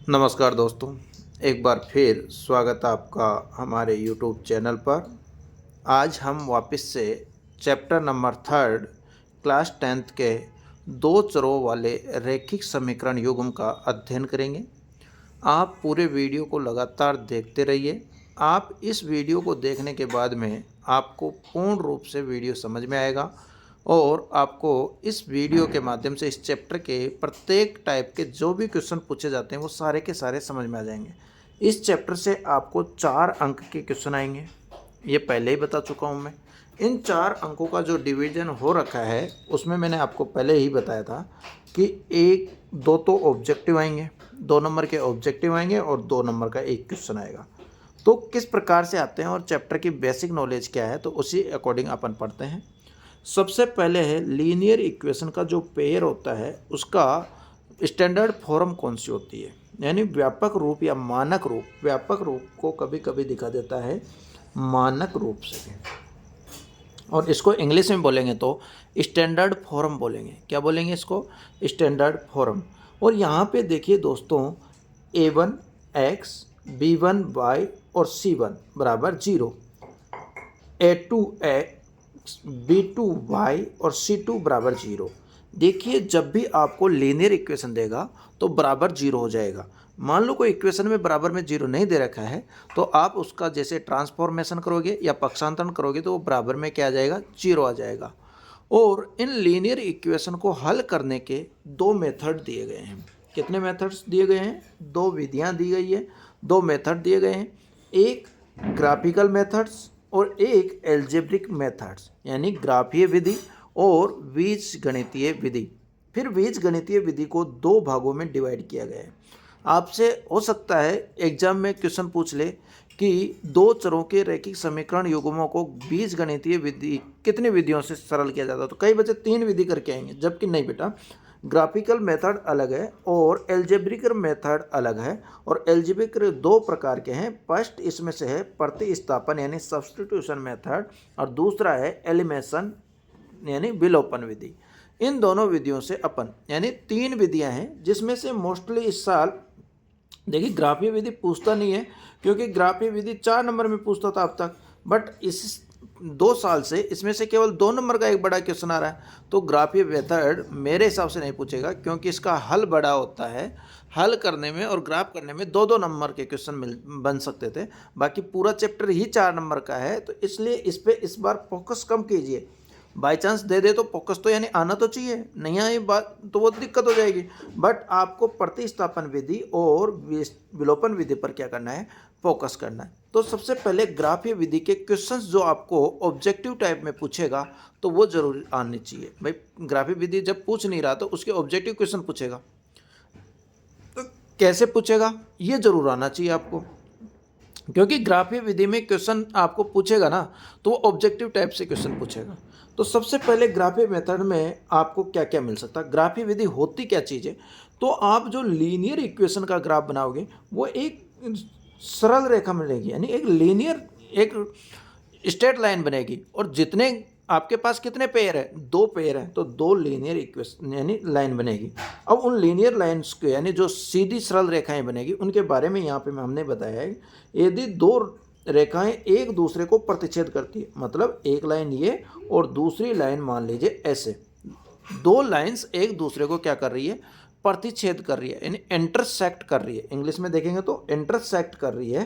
नमस्कार दोस्तों, एक बार फिर स्वागत है आपका हमारे यूट्यूब चैनल पर। आज हम वापस से चैप्टर नंबर 3 क्लास 10th के दो चरों वाले रैखिक समीकरण युग्म का अध्ययन करेंगे। आप पूरे वीडियो को लगातार देखते रहिए। आप इस वीडियो को देखने के बाद में आपको पूर्ण रूप से वीडियो समझ में आएगा और आपको इस वीडियो के माध्यम से इस चैप्टर के प्रत्येक टाइप के जो भी क्वेश्चन पूछे जाते हैं वो सारे के सारे समझ में आ जाएंगे। इस चैप्टर से आपको 4 अंक के क्वेश्चन आएंगे, ये पहले ही बता चुका हूँ मैं। इन 4 अंकों का जो डिवीजन हो रखा है उसमें मैंने आपको पहले ही बताया था कि एक दो तो ऑब्जेक्टिव आएंगे, 2 नंबर के ऑब्जेक्टिव आएंगे और 2 नंबर का एक क्वेश्चन आएगा। तो किस प्रकार से आते हैं और चैप्टर की बेसिक नॉलेज क्या है तो उसी अकॉर्डिंग अपन पढ़ते हैं। सबसे पहले है लीनियर इक्वेशन का जो पेयर होता है उसका स्टैंडर्ड फॉर्म कौन सी होती है, यानी व्यापक रूप या मानक रूप। व्यापक रूप को कभी कभी दिखा देता है मानक रूप से, और इसको इंग्लिश में बोलेंगे तो स्टैंडर्ड फॉर्म बोलेंगे। क्या बोलेंगे इसको? Standard form. और यहाँ पे देखिए दोस्तों, a1x b1y और c1 बराबर 0, a2x b2y और c2 बराबर 0। देखिए जब भी आपको लीनियर इक्वेशन देगा तो बराबर 0 हो जाएगा। मान लो कोई इक्वेशन में बराबर में 0 नहीं दे रखा है तो आप उसका जैसे ट्रांसफॉर्मेशन करोगे या पक्षांतरण करोगे तो वो बराबर में क्या आ जाएगा? 0 आ जाएगा। और इन लीनियर इक्वेशन को हल करने के 2 मेथड दिए गए हैं। कितने मेथड्स दिए गए हैं? 2 विधियां दी गई है, 2 मेथड दिए गए हैं। एक ग्राफिकल मेथड्स और एक एल्जेब्रिक मेथड्स, यानी ग्राफीय विधि और बीजगणितीय विधि। फिर बीजगणितीय विधि को 2 भागों में डिवाइड किया गया है। आपसे हो सकता है एग्जाम में क्वेश्चन पूछ ले कि 2 चरों के रैखिक समीकरण युग्मों को बीजगणितीय विधि कितनी विधियों से सरल किया जाता है, तो कई बच्चे 3 विधि करके आएंगे, जबकि नहीं बेटा, ग्राफिकल मेथड अलग है और एल्जेब्रिक मेथड अलग है। और एल्जेब्रिक 2 प्रकार के हैं। फर्स्ट इसमें से है प्रतिस्थापन यानी सब्स्टिट्यूशन मेथड, और दूसरा है एलिमिनेशन यानी विलोपन विधि। इन दोनों विधियों से अपन, यानी 3 विधियां हैं जिसमें से मोस्टली इस साल देखिए ग्राफीय विधि पूछता नहीं है, क्योंकि ग्राफीय विधि 4 नंबर में पूछता था अब तक, बट इस 2 साल से इसमें से केवल 2 नंबर का एक बड़ा क्वेश्चन आ रहा है। तो ग्राफीय मेथड मेरे हिसाब से नहीं पूछेगा, क्योंकि इसका हल बड़ा होता है। हल करने में और ग्राफ करने में 2-2 नंबर के क्वेश्चन बन सकते थे, बाकी पूरा चैप्टर ही 4 नंबर का है, तो इसलिए इस पर इस बार फोकस कम कीजिए। बाई चांस दे दे तो फोकस तो यानी आना तो चाहिए, नहीं आई बात तो वो दिक्कत हो जाएगी। बट आपको प्रतिस्थापन विधि और विलोपन विधि पर क्या करना है? फोकस करना है। तो सबसे पहले ग्राफीय विधि के क्वेश्चंस जो आपको ऑब्जेक्टिव टाइप में पूछेगा तो वो जरूर आने चाहिए। भाई ग्राफीय विधि जब पूछ नहीं रहा तो उसके ऑब्जेक्टिव क्वेश्चन पूछेगा, तो कैसे पूछेगा ये जरूर आना चाहिए आपको, क्योंकि ग्राफीय विधि में क्वेश्चन आपको पूछेगा ना तो वो ऑब्जेक्टिव टाइप से क्वेश्चन पूछेगा। तो सबसे पहले ग्राफीय मेथड में आपको क्या क्या मिल सकता है? ग्राफीय विधि होती क्या चीज़ है? तो आप जो लीनियर इक्वेशन का ग्राफ बनाओगे वो एक सरल रेखा मिलेगी, यानी एक लीनियर एक स्ट्रेट लाइन बनेगी, और जितने आपके पास कितने पेयर है? 2 पेयर है, तो 2 लीनियर इक्वेशन यानी लाइन बनेगी। अब उन लीनियर लाइन्स के यानी जो सीधी सरल रेखाएं बनेगी उनके बारे में यहाँ पे हमने बताया है। यदि 2 रेखाएं एक दूसरे को प्रतिच्छेद करती है, मतलब एक लाइन ये और दूसरी लाइन मान लीजिए ऐसे, 2 लाइन्स एक दूसरे को क्या कर रही है? प्रतिच्छेद कर रही है, यानी इंटरसेक्ट कर रही है। इंग्लिश में देखेंगे तो इंटरसेक्ट कर रही है।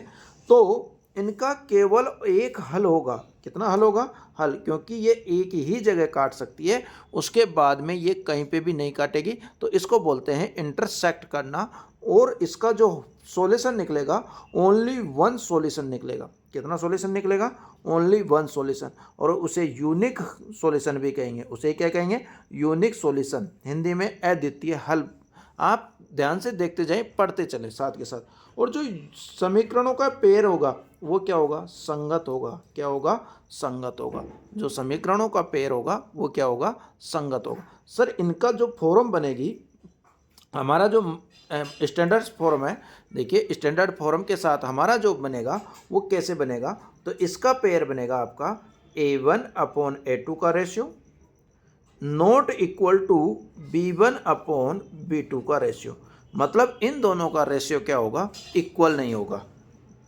तो इनका केवल एक हल होगा। कितना हल होगा? हल, क्योंकि ये एक ही जगह काट सकती है, उसके बाद में ये कहीं पे भी नहीं काटेगी, तो इसको बोलते हैं इंटरसेक्ट करना। और इसका जो सॉल्यूशन निकलेगा, ओनली 1 सॉल्यूशन निकलेगा। कितना सॉल्यूशन निकलेगा? Only 1 solution. और उसे यूनिक सॉल्यूशन भी कहेंगे। उसे क्या कहेंगे? यूनिक सॉल्यूशन, हिंदी में अद्वितीय हल। आप ध्यान से देखते जाएं, पढ़ते चलें साथ के साथ। और जो समीकरणों का पेयर होगा वो क्या होगा? संगत होगा। क्या होगा? संगत होगा। जो समीकरणों का पेयर होगा वो क्या होगा? संगत होगा। सर इनका जो फॉर्म बनेगी, हमारा जो स्टैंडर्ड फॉर्म है, देखिए स्टैंडर्ड फॉर्म के साथ हमारा जो बनेगा वो कैसे बनेगा? तो इसका पेयर बनेगा आपका a1/a2 का ratio not equal to b1/b2 का रेशियो। मतलब इन दोनों का रेशियो क्या होगा, इक्वल नहीं होगा।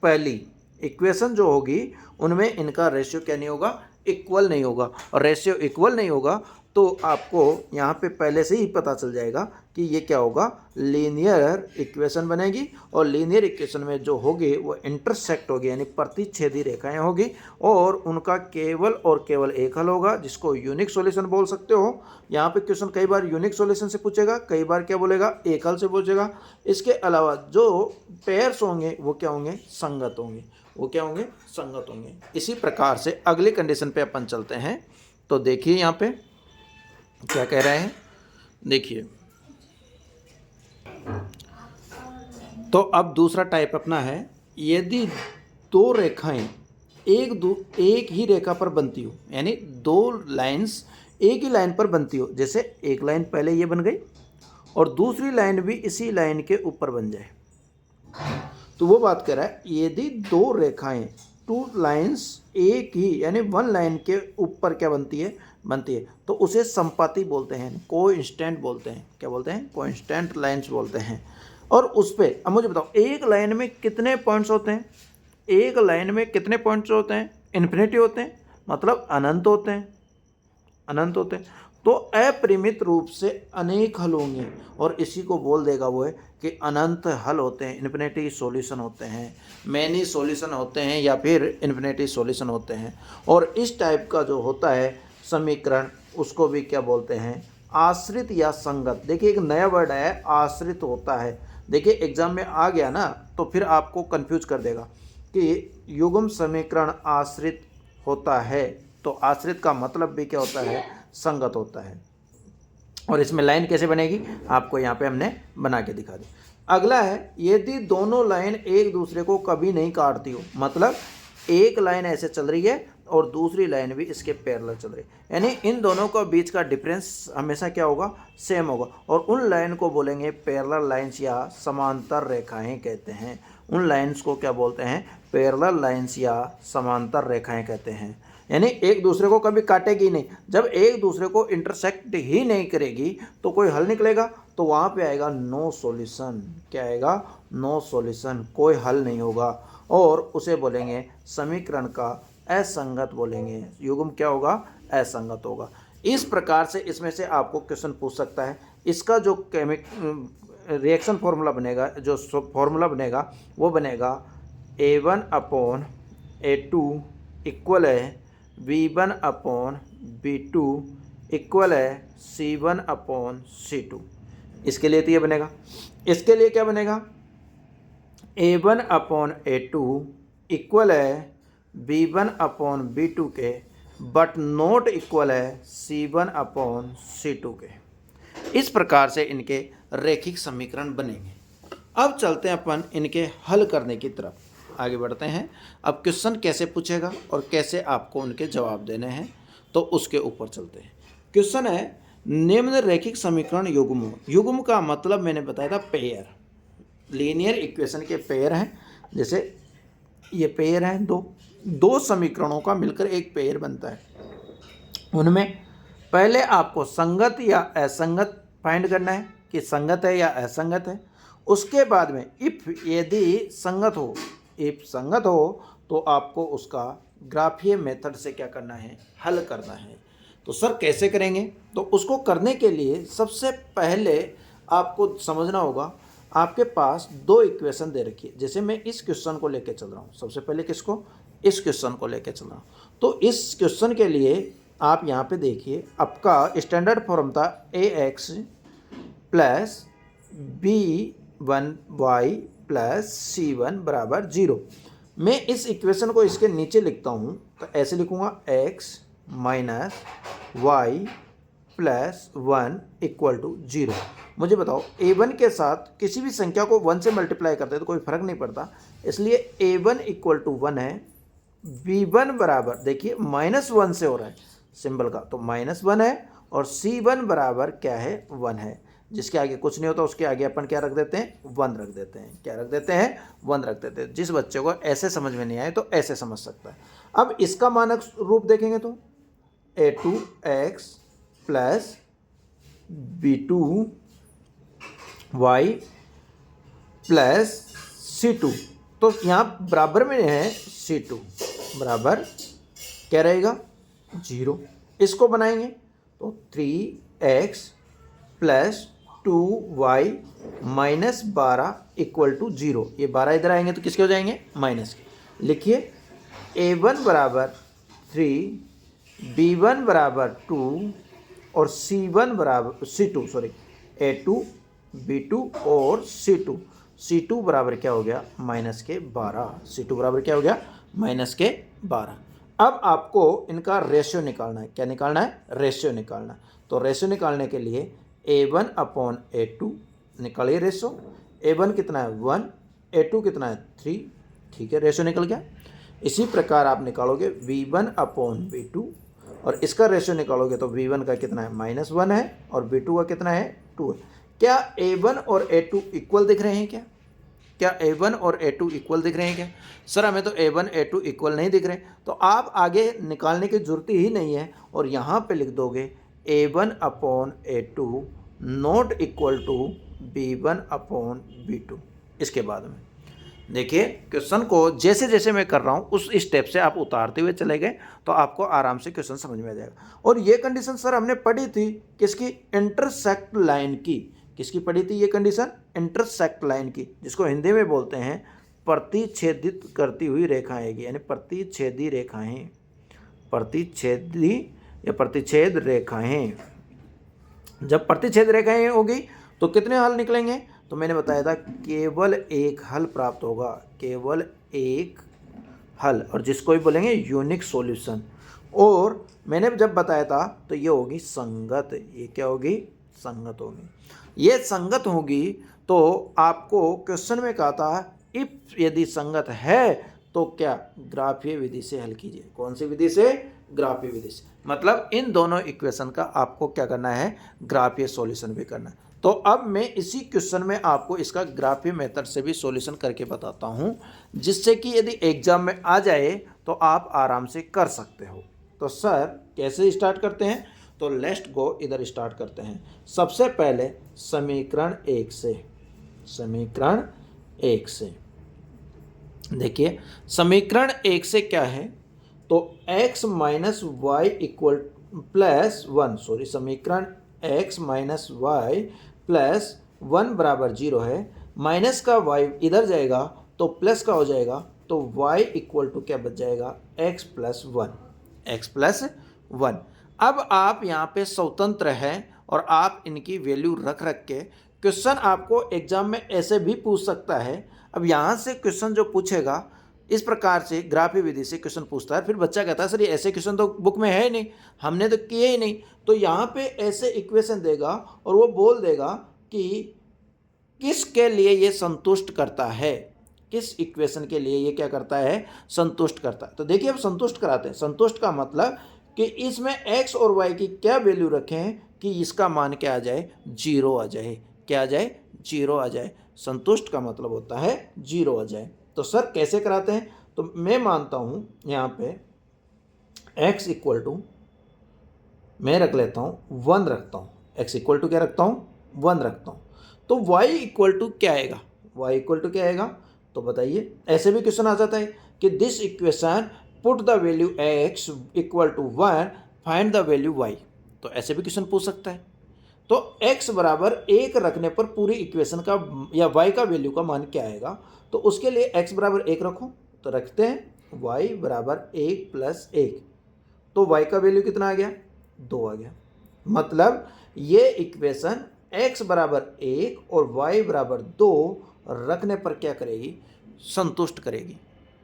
पहली इक्वेशन जो होगी उनमें इनका रेशियो क्या नहीं होगा, इक्वल नहीं होगा। और रेशियो इक्वल नहीं होगा तो आपको यहाँ पे पहले से ही पता चल जाएगा कि ये क्या होगा, लीनियर इक्वेशन बनेगी। और लीनियर इक्वेशन में जो होगी वो इंटरसेक्ट होगी, यानी प्रतिच्छेदी रेखाएं होगी, और उनका केवल और केवल एक हल होगा जिसको यूनिक सॉल्यूशन बोल सकते हो। यहाँ पे क्वेश्चन कई बार यूनिक सॉल्यूशन से पूछेगा, कई बार क्या बोलेगा, एक हल से पूछेगा। इसके अलावा जो पेयर्स होंगे वो क्या होंगे, संगत होंगे। वो क्या होंगे, संगत होंगे। इसी प्रकार से अगली कंडीशन पे अपन चलते हैं। तो देखिए यहाँ पे क्या कह रहे हैं, देखिए। तो अब दूसरा टाइप अपना है, यदि दो रेखाएं एक ही रेखा पर बनती हो, यानी दो लाइंस एक ही लाइन पर बनती हो, जैसे एक लाइन पहले ये बन गई और दूसरी लाइन भी इसी लाइन के ऊपर बन जाए। तो वो बात कर रहा है, यदि दो रेखाएं, टू लाइंस एक ही यानी वन लाइन के ऊपर क्या बनती है, तो उसे संपाती बोलते हैं, कोइंस्टेंट बोलते हैं। क्या बोलते हैं, कोइंस्टेंट लाइंस बोलते हैं। और उस पे अब मुझे बताओ, एक लाइन में कितने पॉइंट्स होते हैं, एक लाइन में कितने पॉइंट्स होते हैं, इन्फिनिटी होते हैं, मतलब अनंत होते हैं, अनंत होते हैं। तो अपरिमित रूप से अनेक हल होंगे, और इसी को बोल देगा वो है कि अनंत हल होते हैं, इन्फिनिटी सॉल्यूशन होते हैं, मैनी सॉल्यूशन होते हैं, या फिर इन्फिनिटी सॉल्यूशन होते हैं। और इस टाइप का जो होता है समीकरण, उसको भी क्या बोलते हैं, आश्रित या संगत। देखिए एक नया वर्ड है, आश्रित होता है। देखिए एग्जाम में आ गया ना, तो फिर आपको कंफ्यूज कर देगा कि युग्म समीकरण आश्रित होता है, तो आश्रित का मतलब भी क्या होता है, संगत होता है। और इसमें लाइन कैसे बनेगी, आपको यहाँ पे हमने बना के दिखा दी। अगला है, यदि दोनों लाइन एक दूसरे को कभी नहीं काटती हो, मतलब एक लाइन ऐसे चल रही है और दूसरी लाइन भी इसके पैरेलल चल रही है, यानी इन दोनों का बीच का डिफरेंस हमेशा क्या होगा, सेम होगा। और उन लाइन को बोलेंगे पैरेलल लाइंस या समांतर रेखाएं कहते हैं। उन लाइंस को क्या बोलते हैं, पैरेलल लाइंस या समांतर रेखाएं कहते हैं। यानी एक दूसरे को कभी काटेगी नहीं। जब एक दूसरे को इंटरसेक्ट ही नहीं करेगी तो कोई हल निकलेगा, तो वहाँ पे आएगा नो सॉल्यूशन। क्या आएगा, नो सॉल्यूशन, कोई हल नहीं होगा। और उसे बोलेंगे समीकरण का असंगत बोलेंगे, युग्म क्या होगा, असंगत होगा। इस प्रकार से इसमें से आपको क्वेश्चन पूछ सकता है। इसका जो रिएक्शन फॉर्मूला बनेगा, जो फॉर्मूला बनेगा वो बनेगा A1/A2 इक्वल है V1/V2 इक्वल है C1/C2। इसके लिए तो ये बनेगा। इसके लिए क्या बनेगा, A1/A2 इक्वल है V1/V2 के, बट नॉट इक्वल है C1/C2 के। इस प्रकार से इनके रैखिक समीकरण बनेंगे। अब चलते हैं अपन इनके हल करने की तरफ, आगे बढ़ते हैं। अब क्वेश्चन कैसे पूछेगा और कैसे आपको उनके जवाब देने हैं, तो उसके ऊपर चलते हैं। क्वेश्चन है, निम्न रैखिक समीकरण युग्म। युग्म का मतलब मैंने बताया था पेयर, लीनियर इक्वेशन के पेयर हैं। जैसे ये पेयर हैं, दो समीकरणों का मिलकर एक पेयर बनता है। उनमें पहले आपको संगत या असंगत फाइंड करना है कि संगत है या असंगत है। उसके बाद में यदि संगत हो तो आपको उसका ग्राफीय मेथड से क्या करना है, हल करना है। तो सर कैसे करेंगे, तो उसको करने के लिए सबसे पहले आपको समझना होगा, आपके पास दो इक्वेशन दे रखी है। जैसे मैं इस क्वेश्चन को लेके चल रहा हूँ, सबसे पहले किसको, इस क्वेश्चन को लेके चल रहा हूँ। तो इस क्वेश्चन के लिए आप यहाँ पे देखिए, आपका स्टैंडर्ड फॉर्म था ax plus b1y plus c1 बराबर 0। मैं इस इक्वेशन को इसके नीचे लिखता हूँ, तो ऐसे लिखूँगा x minus y plus 1 equal to 0। मुझे बताओ, a1 के साथ किसी भी संख्या को 1 से मल्टीप्लाई करते हैं तो कोई फर्क नहीं पड़ता, इसलिए a1 इक्वल टू 1 है। b1 बराबर, देखिए -1 से हो रहा है सिंबल का, तो -1 है। और c1 बराबर क्या है, 1 है। जिसके आगे कुछ नहीं होता उसके आगे अपन क्या रख देते हैं, 1 रख देते हैं। क्या रख देते हैं, 1 रख देते हैं। जिस बच्चे को ऐसे समझ में नहीं आए तो ऐसे समझ सकता है। अब इसका मानक रूप देखेंगे तो a2x plus b2y plus C2। तो यहाँ बराबर में है C2 बराबर क्या रहेगा 0। इसको बनाएंगे तो 3x plus 2y minus 12 equal to 0। ये 12 इधर आएंगे तो किसके हो जाएंगे माइनस के। लिखिए a1 बराबर 3, b1 बराबर 2 और c1 बराबर c2 सॉरी a2 b2 और c2 बराबर क्या हो गया माइनस के 12। c2 बराबर क्या हो गया माइनस के 12। अब आपको इनका रेशियो निकालना है। क्या निकालना है रेशियो निकालना है। तो रेशियो निकालने के लिए a1 अपॉन a2 निकालिए रेशियो। a1 कितना है 1, a2 कितना है 3। ठीक है रेशियो निकल गया। इसी प्रकार आप निकालोगे v1 अपॉन v2 और इसका रेशियो निकालोगे तो v1 का कितना है -1 है और v2 का कितना है 2 है। क्या a1 और a2 इक्वल दिख रहे हैं क्या a1 और a2 इक्वल दिख रहे हैं क्या? सर हमें तो a1 a2 इक्वल नहीं दिख रहे। तो आप आगे निकालने की जरूरत ही नहीं है और यहाँ पे लिख दोगे a1 upon a2 not equal to b1 upon b2। इसके बाद में देखिए क्वेश्चन को जैसे जैसे मैं कर रहा हूँ उस स्टेप से आप उतारते हुए चले गए तो आपको आराम से क्वेश्चन समझ में आ जाएगा। और ये कंडीशन सर हमने पढ़ी थी किसकी इंटरसेक्ट लाइन की। किसकी पढ़ी थी ये कंडीशन इंटरसेक्ट लाइन की, जिसको हिंदी में बोलते हैं प्रतिच्छेदित करती हुई रेखाएं यानी प्रतिच्छेदी रेखाएं। प्रतिच्छेदी या प्रतिच्छेद रेखाएं। जब प्रतिच्छेद रेखाएं होगी तो कितने हल निकलेंगे? तो मैंने बताया था केवल एक हल प्राप्त होगा, केवल एक हल, और जिसको भी बोलेंगे यूनिक सॉल्यूशन। और मैंने जब बताया था तो ये होगी संगत। ये क्या होगी संगत होगी। ये संगत होगी तो आपको क्वेश्चन में कहा था इफ यदि संगत है तो क्या ग्राफीय विधि से हल कीजिए। कौन सी विधि से? ग्राफीय विधि से। मतलब इन दोनों इक्वेशन का आपको क्या करना है ग्राफीय सॉल्यूशन भी करना है। तो अब मैं इसी क्वेश्चन में आपको इसका ग्राफीय मेथड से भी सॉल्यूशन करके बताता हूं, जिससे कि यदि एग्जाम में आ जाए तो आप आराम से कर सकते हो। तो सर कैसे स्टार्ट करते हैं? तो लेट्स गो इधर स्टार्ट करते हैं। सबसे पहले समीकरण 1 से, समीकरण 1 से देखिए समीकरण 1 से क्या है तो x minus y equal plus 1 sorry समीकरण x माइनस वाई प्लस 1 बराबर 0 है। माइनस का y इधर जाएगा तो प्लस का हो जाएगा तो y इक्वल टू क्या बच जाएगा x प्लस 1, x प्लस 1। अब आप यहाँ पे स्वतंत्र हैं और आप इनकी वैल्यू रख के क्वेश्चन आपको एग्जाम में ऐसे भी पूछ सकता है। अब यहाँ से क्वेश्चन जो पूछेगा इस प्रकार से ग्राफीय विधि से क्वेश्चन पूछता है, फिर बच्चा कहता है सर ये ऐसे क्वेश्चन तो बुक में है ही नहीं, हमने तो किए ही नहीं। तो यहाँ पे ऐसे इक्वेशन देगा और वो बोल देगा कि किसके लिए ये संतुष्ट करता है, किस इक्वेशन के लिए ये क्या करता है संतुष्ट करता है। तो देखिए अब संतुष्ट कराते हैं। संतुष्ट का मतलब कि इसमें x और y की क्या वैल्यू रखें कि इसका मान क्या आ जाए 0 आ जाए। क्या आ जाए 0 आ जाए। संतुष्ट का मतलब होता है 0 आ जाए। तो सर कैसे कराते हैं? तो मैं मानता हूँ यहाँ पे x इक्वल टू मैं रख लेता हूँ 1 रखता हूँ। x इक्वल टू क्या रखता हूँ 1 रखता हूँ। तो y इक्वल टू क्या आएगा? y इक्वल टू क्या आएगा? तो बताइए ऐसे भी क्वेश्चन आ जाता है कि this equation put the value x equal to 1 find the value y। तो ऐसे भी क्वेश्चन पूछ सकता है। तो x बराबर 1 रखने पर पूरी इक्वेशन का या y का वैल्यू का मान क्या आएगा? तो उसके लिए x बराबर 1 रखो। तो रखते हैं y बराबर 1 प्लस 1। तो y का वैल्यू कितना आ गया 2 आ गया। मतलब ये इक्वेशन x बराबर 1 और y बराबर 2 रखने पर क्या करेगी संतुष्ट करेगी।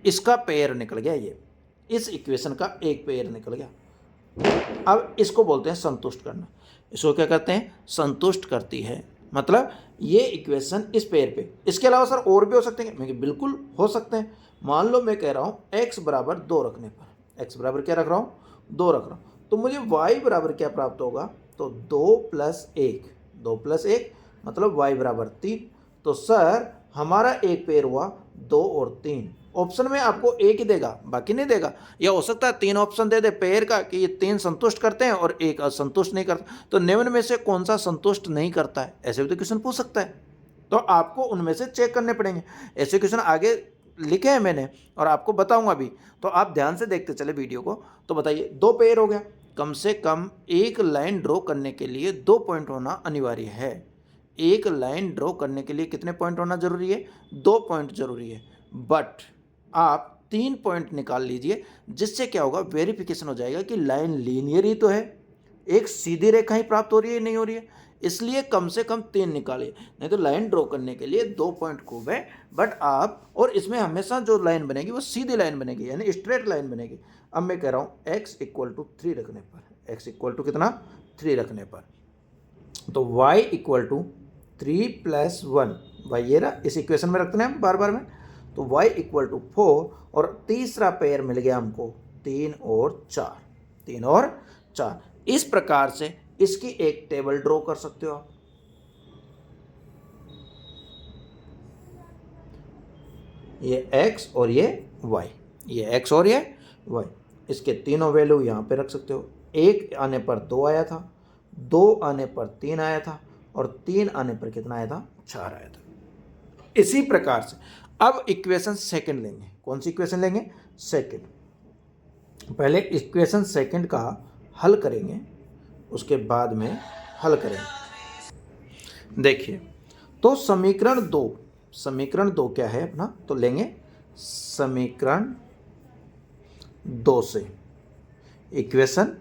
इसका पेयर निकल गया। ये इस इक्वेशन का एक पेयर निकल गया। अब इसको बोलते हैं संतुष्ट करना। इसको क्या कहते हैं संतुष्ट करती है। मतलब ये इक्वेशन इस पेयर पे। इसके अलावा सर और भी हो सकते हैं? मैं बिल्कुल हो सकते हैं। मान लो मैं कह रहा हूँ x बराबर 2 रखने पर, x बराबर क्या रख रहा हूँ 2 रख रहा हूँ, तो मुझे y बराबर क्या प्राप्त होगा? तो 2 प्लस 1, 2 प्लस 1 मतलब y बराबर 3। तो सर हमारा एक पेयर हुआ 2 और 3। ऑप्शन में आपको एक ही देगा बाकी नहीं देगा, या हो सकता है 3 ऑप्शन दे दे पेयर का कि ये 3 संतुष्ट करते हैं और एक असंतुष्ट नहीं करता। तो निम्न में से कौन सा संतुष्ट नहीं करता है? ऐसे भी तो क्वेश्चन पूछ सकता है। तो आपको उनमें से चेक करने पड़ेंगे। ऐसे क्वेश्चन आगे लिखे हैं मैंने और आपको बताऊंगा भी, तो आप ध्यान से देखते चले वीडियो को। तो बताइए, 2 पेयर हो गया, कम से कम एक लाइन ड्रॉ करने के लिए 2 पॉइंट होना अनिवार्य है। एक लाइन ड्रॉ करने के लिए कितने पॉइंट होना जरूरी है? 2 पॉइंट जरूरी है। बट आप 3 पॉइंट निकाल लीजिए, जिससे क्या होगा, वेरिफिकेशन हो जाएगा कि लाइन लीनियर ही तो है, एक सीधी रेखा ही प्राप्त हो रही है नहीं हो रही है। इसलिए कम से कम 3 निकालिए, नहीं तो लाइन ड्रॉ करने के लिए 2 पॉइंट खूब है। बट आप, और इसमें हमेशा जो लाइन बनेगी वो सीधी लाइन बनेगी, यानी स्ट्रेट लाइन बनेगी। अब मैं कह रहा हूँ x इक्वल टू 3 रखने पर, x इक्वल टू कितना, 3 रखने पर, तो y इक्वल टू 3 प्लस 1, भाई ये रहा, इस इक्वेशन में रखते हैं हम बार बार में। तो y इक्वल टू 4, और तीसरा पेयर मिल गया हमको 3 और 4, 3 और 4। इस प्रकार से इसकी एक टेबल ड्रॉ कर सकते हो आप। ये x और ये y, ये x और ये y, इसके तीनों वैल्यू यहाँ पे रख सकते हो। 1 आने पर 2 आया था, 2 आने पर 3 आया था, और 3 आने पर कितना आया था, 4 आया था। इसी प्रकार से अब इक्वेशन सेकंड लेंगे। कौन सी इक्वेशन लेंगे? सेकंड। पहले इक्वेशन सेकंड का हल करेंगे, उसके बाद में हल करेंगे। देखिए, तो समीकरण 2 क्या है अपना, तो लेंगे समीकरण 2 से, इक्वेशन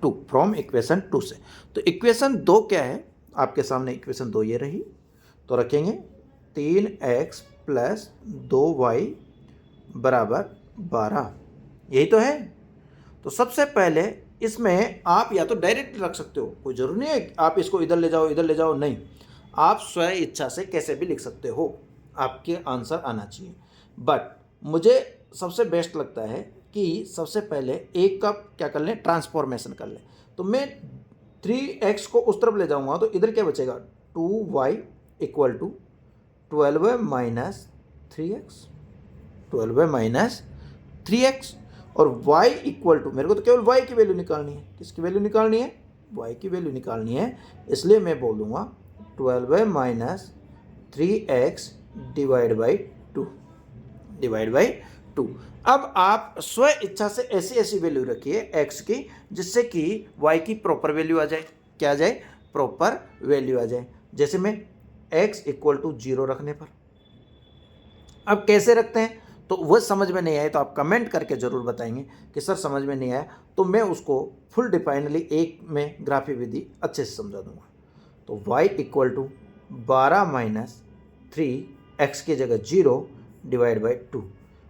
2, फ्रॉम इक्वेशन 2 से। तो इक्वेशन 2 क्या है, आपके सामने इक्वेशन 2 ये रही, तो रखेंगे 3x प्लस 2y बराबर 12, यही तो है। तो सबसे पहले इसमें आप या तो डायरेक्ट रख सकते हो, कोई जरूरी नहीं है आप इसको इधर ले जाओ इधर ले जाओ, नहीं, आप स्व इच्छा से कैसे भी लिख सकते हो, आपके आंसर आना चाहिए। बट मुझे सबसे बेस्ट लगता है कि सबसे पहले एक का क्या कर लें, ट्रांसफॉर्मेशन कर लें। तो मैं 3x को उस तरफ ले जाऊंगा, तो इधर क्या बचेगा, 2y equal to 12y minus 3x, 12y minus 3x, और y इक्वल टू, मेरे को तो केवल y की वैल्यू निकालनी है। किसकी वैल्यू निकालनी है? y की वैल्यू निकालनी है। इसलिए मैं बोल दूंगा 12y minus 3x divide by 2, divide by 2। अब आप स्व इच्छा से ऐसी ऐसी वैल्यू रखिए x की, जिससे कि y की प्रॉपर वैल्यू आ जाए। क्या आ जाए? प्रॉपर वैल्यू आ जाए। जैसे मैं x इक्वल टू 0 रखने पर, अब कैसे रखते हैं, तो वह समझ में नहीं आए तो आप कमेंट करके ज़रूर बताएंगे कि सर समझ में नहीं आया, तो मैं उसको फुल डिफाइनली एक में ग्राफी विधि अच्छे से समझा दूंगा। तो y equal to 12 minus 3, x की जगह 0 डिवाइड बाई 2।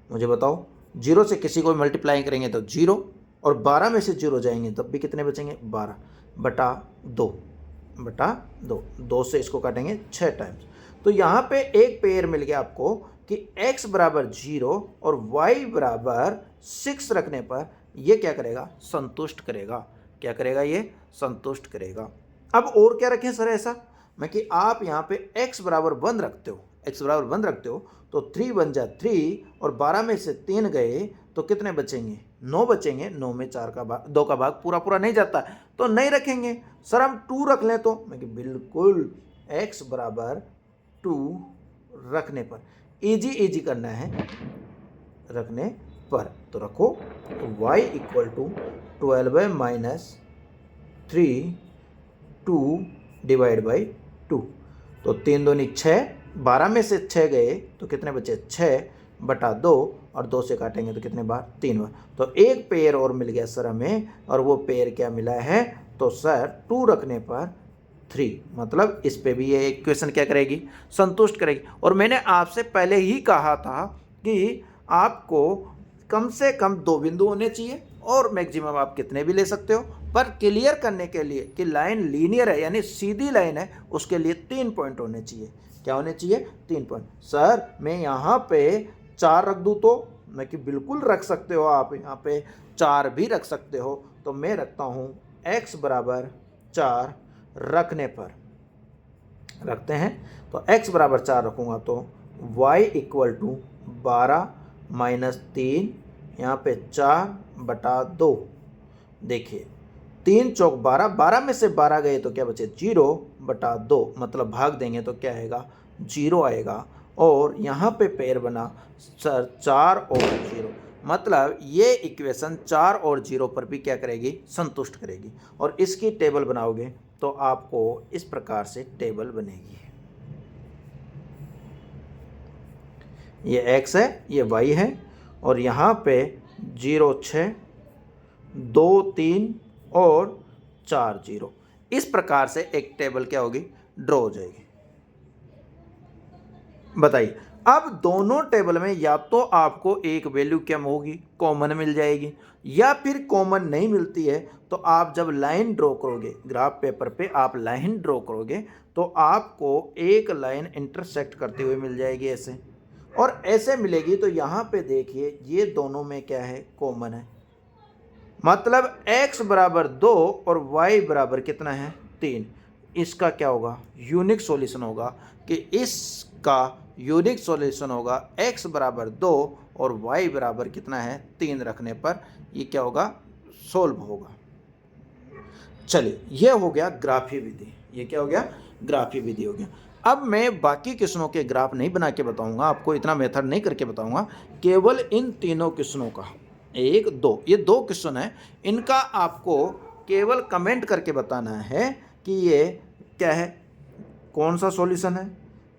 मुझे बताओ, 0 से किसी को मल्टीप्लाई करेंगे तो 0, और 12 में से 0 जाएंगे तब भी कितने बचेंगे, 12 बटा 2, बटा 2, 2 से इसको काटेंगे 6 टाइम्स। तो यहाँ पे एक पेयर मिल गया आपको कि x बराबर 0 और y बराबर 6 रखने पर ये क्या करेगा, संतुष्ट करेगा। क्या करेगा? ये संतुष्ट करेगा। अब और क्या रखें सर ऐसा, मैं कि आप यहाँ पे x बराबर 1 रखते हो, x बराबर 1 रखते हो, तो 3 बन जा 3, और 12 में से 3 गए तो कितने बचेंगे, 9 बचेंगे। 9 में 4 का भाग, 2 का भाग पूरा पूरा नहीं जाता, तो नहीं रखेंगे। सर हम 2 रख लें तो, मैं कि बिल्कुल x बराबर 2 रखने पर, इजी करना है रखने पर, तो रखो y equal to 12 minus 3 2 divide by 2। तो 3 दूनी 6, 12 में से 6 गए तो कितने बचे, 6 बटा 2, और 2 से काटेंगे तो कितने बार, 3 बार। तो एक पेयर और मिल गया सर हमें, और वो पेयर क्या मिला है, तो सर 2 रखने पर 3, मतलब इस पे भी ये इक्वेशन क्या करेगी, संतुष्ट करेगी। और मैंने आपसे पहले ही कहा था कि आपको कम से कम 2 बिंदु होने चाहिए, और मैक्सिमम आप कितने भी ले सकते हो, पर क्लियर करने के लिए कि लाइन लीनियर है यानी सीधी लाइन है, उसके लिए 3 पॉइंट होने चाहिए। क्या होने चाहिए? 3 पॉइंट। सर मैं यहाँ पे 4 रख दूँ तो, मैं कि बिल्कुल रख सकते हो, आप यहाँ पे 4 भी रख सकते हो। तो मैं रखता हूँ x बराबर 4 रखने पर, रखते हैं, तो x बराबर 4 रखूँगा तो y इक्वल टू 12 माइनस 3, यहाँ पे 4 बटा 2। देखिए 3 चौक 12, 12 में से 12 गए तो क्या बचे, 0 बटा 2, मतलब भाग देंगे तो क्या आएगा, जीरो आएगा और यहाँ पे पेयर बना सर 4 और 0, मतलब ये इक्वेशन 4 और 0 पर भी क्या करेगी, संतुष्ट करेगी। और इसकी टेबल बनाओगे तो आपको इस प्रकार से टेबल बनेगी। ये x है, ये y है, और यहाँ पे 0 6 2 3 और 4 0, इस प्रकार से एक टेबल क्या होगी, ड्रॉ हो जाएगी। बताइए, अब दोनों टेबल में या तो आपको एक वैल्यू क्या होगी, कॉमन मिल जाएगी, या फिर कॉमन नहीं मिलती है तो आप जब लाइन ड्रॉ करोगे, ग्राफ पेपर पे आप लाइन ड्रॉ करोगे तो आपको एक लाइन इंटरसेक्ट करते हुए मिल जाएगी ऐसे, और ऐसे मिलेगी। तो यहाँ पे देखिए ये दोनों में क्या है, कॉमन है, मतलब x बराबर 2 और y बराबर कितना है, 3। इसका क्या होगा, यूनिक सॉल्यूशन होगा कि इसका यूनिक सॉल्यूशन होगा x बराबर 2 और y बराबर कितना है, 3 रखने पर ये क्या होगा, सोल्व होगा। चलिए, ये हो गया ग्राफी विधि, ये क्या हो गया, ग्राफी विधि हो गया। अब मैं बाकी क्वेश्चनों के ग्राफ नहीं बना के बताऊंगा आपको, इतना मेथड नहीं करके बताऊंगा, केवल इन तीनों क्वेश्चनों का, 1 2, ये 2 क्वेश्चन है, इनका आपको केवल कमेंट करके बताना है कि ये क्या है, कौन सा सॉल्यूशन है,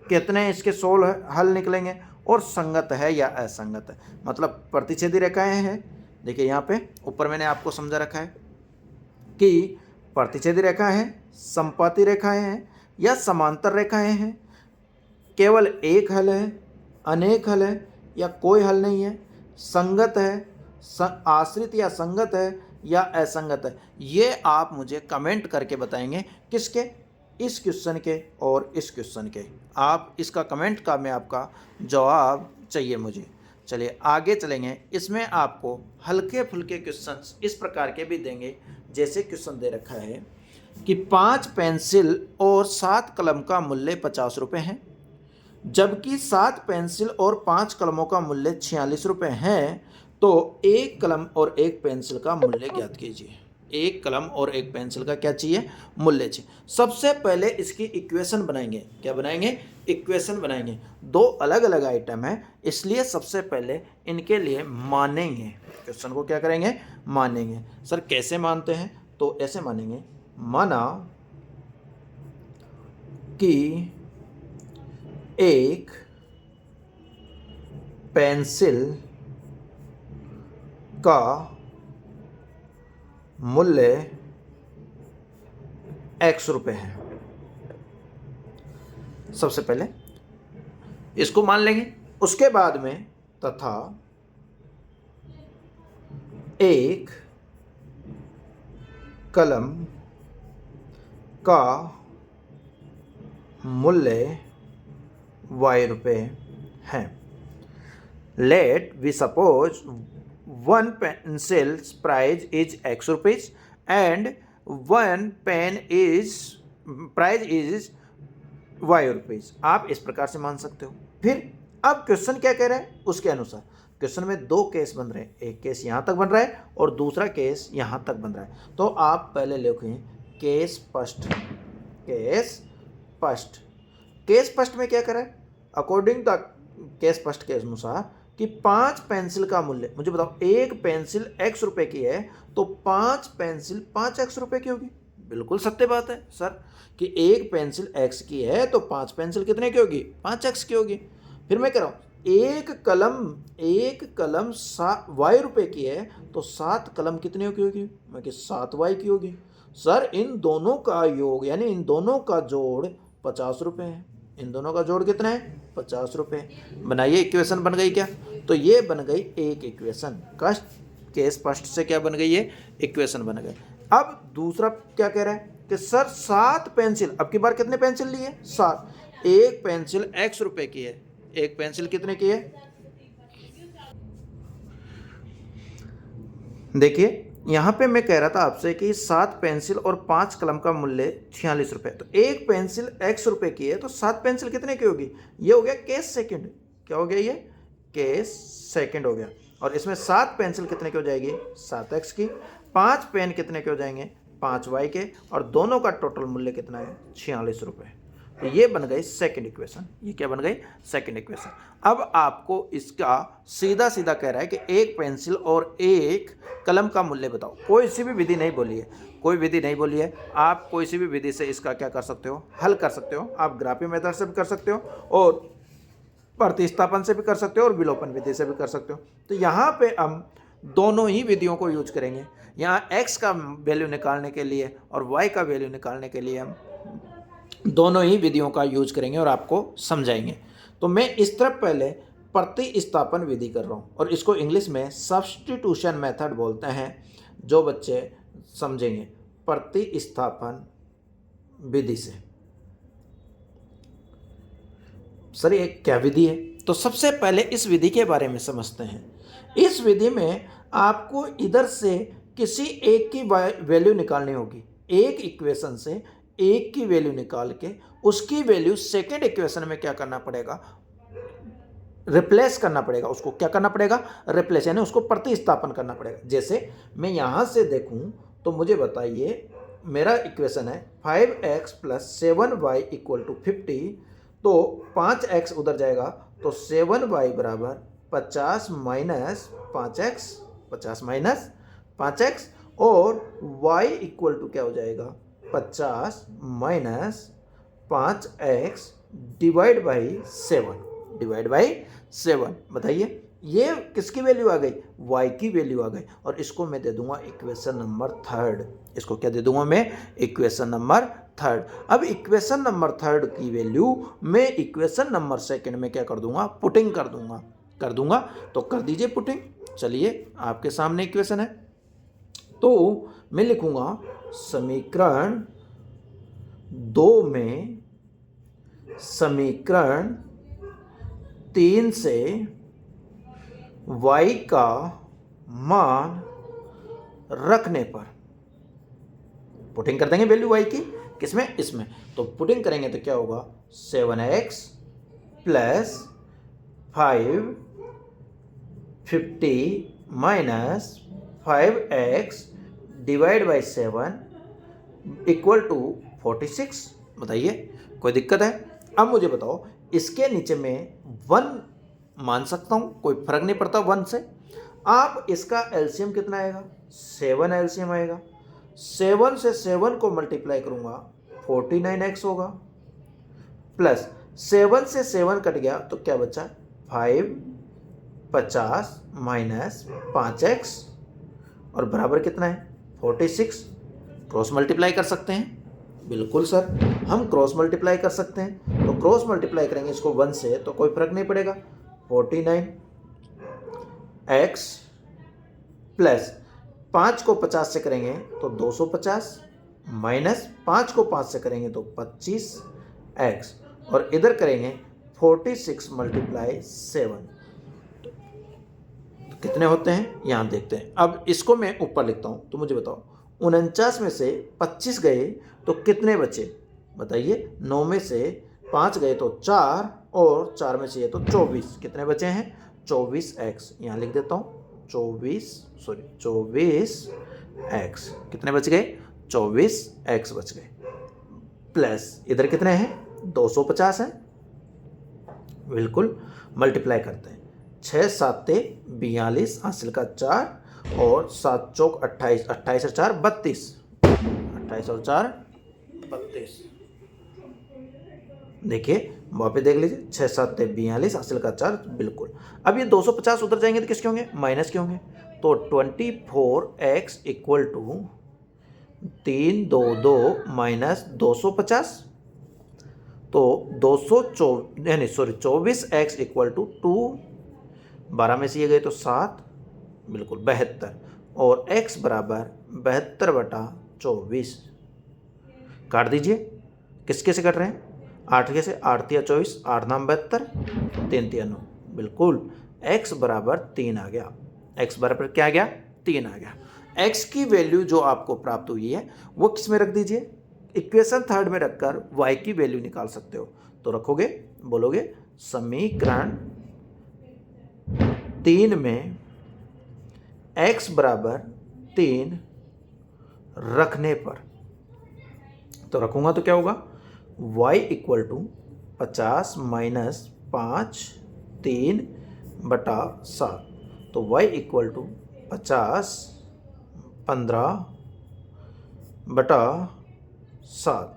कितने इसके सोल हल निकलेंगे, और संगत है या असंगत है, मतलब प्रतिच्छेदी रेखाएं हैं। देखिए यहाँ पे ऊपर मैंने आपको समझा रखा है कि प्रतिच्छेदी रेखाएं हैं, संपाती रेखाएं हैं या समांतर रेखाएं हैं, केवल एक हल है, अनेक हल है या कोई हल नहीं है, संगत है, आश्रित या संगत है या असंगत है, ये आप मुझे कमेंट करके बताएंगे। किसके, इस क्वेश्चन के और इस क्वेश्चन के। आप इसका कमेंट का मैं आपका जवाब चाहिए मुझे। चलिए आगे चलेंगे, इसमें आपको हल्के फुल्के क्वेश्चंस इस प्रकार के भी देंगे, जैसे क्वेश्चन दे रखा है कि 5 पेंसिल और 7 कलम का मूल्य 50 रुपये है, जबकि 7 पेंसिल और 5 कलमों का मूल्य 46 रुपये है, तो एक कलम और एक पेंसिल का मूल्य ज्ञात कीजिए। एक कलम और एक पेंसिल का क्या चाहिए, मूल्य चाहिए। सबसे पहले इसकी इक्वेशन बनाएंगे, क्या बनाएंगे, इक्वेशन बनाएंगे। 2 अलग अलग आइटम है, इसलिए सबसे पहले इनके लिए मानेंगे, क्वेश्चन को क्या करेंगे, मानेंगे। सर कैसे मानते हैं, तो ऐसे मानेंगे, माना कि एक पेंसिल का मूल्य x रुपये है। सबसे पहले इसको मान लेंगे, उसके बाद में तथा एक कलम का मूल्य y रुपये है। Let we suppose 1 pencil's price is x rupees and 1 pen is price is y rupees। आप इस प्रकार से मान सकते हो। फिर अब क्वेश्चन क्या कह रहा है, उसके अनुसार क्वेश्चन में 2 केस बन रहे हैं, एक केस यहाँ तक बन रहा है और दूसरा केस यहाँ तक बन रहा है। तो आप पहले लिखें case first, case first. Case first में क्या करा है, अकॉर्डिंग द केस फर्स्ट के अनुसार कि 5 पेंसिल का मूल्य, मुझे बताओ एक पेंसिल x रुपए की है तो 5 पेंसिल 5x रुपए की होगी। बिल्कुल सत्य बात है सर कि एक पेंसिल x की है तो 5 पेंसिल कितने की होगी, 5x की होगी। फिर मैं कह रहा हूँ एक कलम y रुपए की है तो 7 कलम कितने की होगी, मैं कि 7y की होगी। सर इन दोनों का योग यानी इन दोनों का जोड़ 50 रुपये है, इन दोनों का जोड़ कितना है, 50 रुपये। बनाइए, इक्वेशन बन गई क्या, तो ये बन गई एक इक्वेशन। केस फर्स्ट से क्या बन गई है, इक्वेशन बन गई। अब दूसरा क्या कह रहा है कि सर 7 पेंसिल, अब की बार कितने पेंसिल लिए, 7। एक पेंसिल x रुपए की है, एक पेंसिल कितने की है, देखिए यहाँ पे मैं कह रहा था आपसे कि 7 पेंसिल और 5 कलम का मूल्य 46 रुपये, तो एक पेंसिल x रुपए की है तो 7 पेंसिल कितने की होगी, ये हो गया केस सेकंड। क्या हो गया, ये केस सेकंड हो गया। और इसमें 7 पेंसिल कितने की हो जाएगी, 7x की, 5 पेन कितने के हो जाएंगे, 5y के, और दोनों का टोटल मूल्य कितना है, 46 रुपये। तो ये बन गई सेकंड इक्वेशन। ये क्या बन गई? Second equation. अब आपको इसका सीधा सीधा कह रहा है कि एक पेंसिल और एक कलम का मूल्य बताओ। कोई सी भी विधि नहीं बोली है, कोई विधि नहीं बोली है। आप कोई सी भी विधि से इसका क्या कर सकते हो? हल कर सकते हो। आप ग्राफी मेथड से भी कर सकते हो और प्रतिस्थापन से भी कर सकते हो और विलोपन विधि से भी कर सकते हो। तो यहाँ पे हम दोनों ही विधियों को यूज करेंगे। यहाँ x का वैल्यू निकालने के लिए और y का वैल्यू निकालने के लिए हम दोनों ही विधियों का यूज करेंगे और आपको समझाएंगे। तो मैं इस तरफ पहले प्रतिस्थापन विधि कर रहा हूँ और इसको इंग्लिश में सब्स्टिट्यूशन मेथड बोलते हैं। जो बच्चे समझेंगे प्रतिस्थापन विधि से, सर ये क्या विधि है? तो सबसे पहले इस विधि के बारे में समझते हैं। इस विधि में आपको इधर से किसी एक की वैल्यू निकालनी होगी। एक इक्वेशन से एक की वैल्यू निकाल के उसकी वैल्यू सेकंड इक्वेशन में क्या करना पड़ेगा? रिप्लेस करना पड़ेगा। उसको क्या करना पड़ेगा? रिप्लेस, यानी उसको प्रतिस्थापन करना पड़ेगा। जैसे मैं यहां से देखूं तो मुझे बताइए, मेरा इक्वेशन है 5x + 7y = 50। तो 5x उधर जाएगा तो 7y = 50 - 5x, 50 - 5x, और y = क्या हो जाएगा? 50 - 5x / 7। बताइए ये किसकी वैल्यू आ गई? y की वैल्यू आ गई। और इसको मैं दे दूंगा इक्वेशन नंबर थर्ड। इसको क्या दे दूंगा मैं? Equation number third. अब इक्वेशन नंबर थर्ड की वैल्यू मैं इक्वेशन नंबर सेकंड में क्या कर दूंगा? पुटिंग कर दूंगा। तो कर दीजिए पुटिंग। चलिए आपके सामने इक्वेशन है, तो मैं लिखूंगा समीकरण 2 में समीकरण 3 से y का मान रखने पर पुटिंग कर देंगे वैल्यू y की। किसमें? इसमें। तो पुटिंग करेंगे तो क्या होगा? 7x + 550 - 5x / 7 = 46। बताइए कोई दिक्कत है? अब मुझे बताओ, इसके नीचे में 1 मान सकता हूं, कोई फर्क नहीं पड़ता 1 से। आप इसका एलसीएम कितना आएगा? 7 एलसीएम आएगा। 7 से 7 को मल्टीप्लाई करूंगा 49x होगा, प्लस 7 से 7 कट गया तो क्या बचा? 50 - 5x, और बराबर कितना है? 46। क्रॉस मल्टीप्लाई कर सकते हैं? बिल्कुल सर, हम क्रॉस मल्टीप्लाई कर सकते हैं। तो क्रॉस मल्टीप्लाई करेंगे इसको 1 से तो कोई फर्क नहीं पड़ेगा। 49x प्लस 5 को 50 से करेंगे तो 250, माइनस 5 को 5 से करेंगे तो 25x, और इधर करेंगे 46 × 7 तो कितने होते हैं? यहाँ देखते हैं। अब इसको मैं ऊपर लिखता हूँ। तो मुझे बताओ 49 में से 25 गए तो कितने बचे? बताइए। 9 में से 5 गए तो 4, और 4 में से ये तो 24। कितने बचे हैं? 24x। यहाँ लिख देता हूँ 24x। कितने बच गए? 24x बच गए। प्लस इधर कितने हैं? 250 है। बिल्कुल, मल्टीप्लाई करते हैं। 6 × 7 = 42, हासिल का 4, और 7 चौक 28, 28 और 4 32, 28 और 4 32। देखिए वहाँ पे देख लीजिए, 6 × 7 = 42, हासिल का 4। बिल्कुल। अब ये 250 उधर जाएंगे तो किसके होंगे? माइनस के होंगे। तो 24x = 322 - 250। तो 24x = 2, 12 में से ये गए तो 7, बिल्कुल 72, और x बराबर 72/24। काट दीजिए। किसके से कट रहे हैं? 8 के से। 8 × 24, 8 × 9 = 72, 3 × 3 = 9। बिल्कुल, x बराबर 3 आ गया। x बराबर क्या आ गया? 3 आ गया। x की वैल्यू जो आपको प्राप्त हुई है वो किस में रख दीजिए? इक्वेशन थर्ड में रखकर y की वैल्यू निकाल सकते हो। तो रखोगे, बोलोगे समीकरण 3 में x बराबर 3 रखने पर, तो रखूंगा तो क्या होगा? y equal to 50 minus 5 3/7। तो y इक्वल टू 50 15/7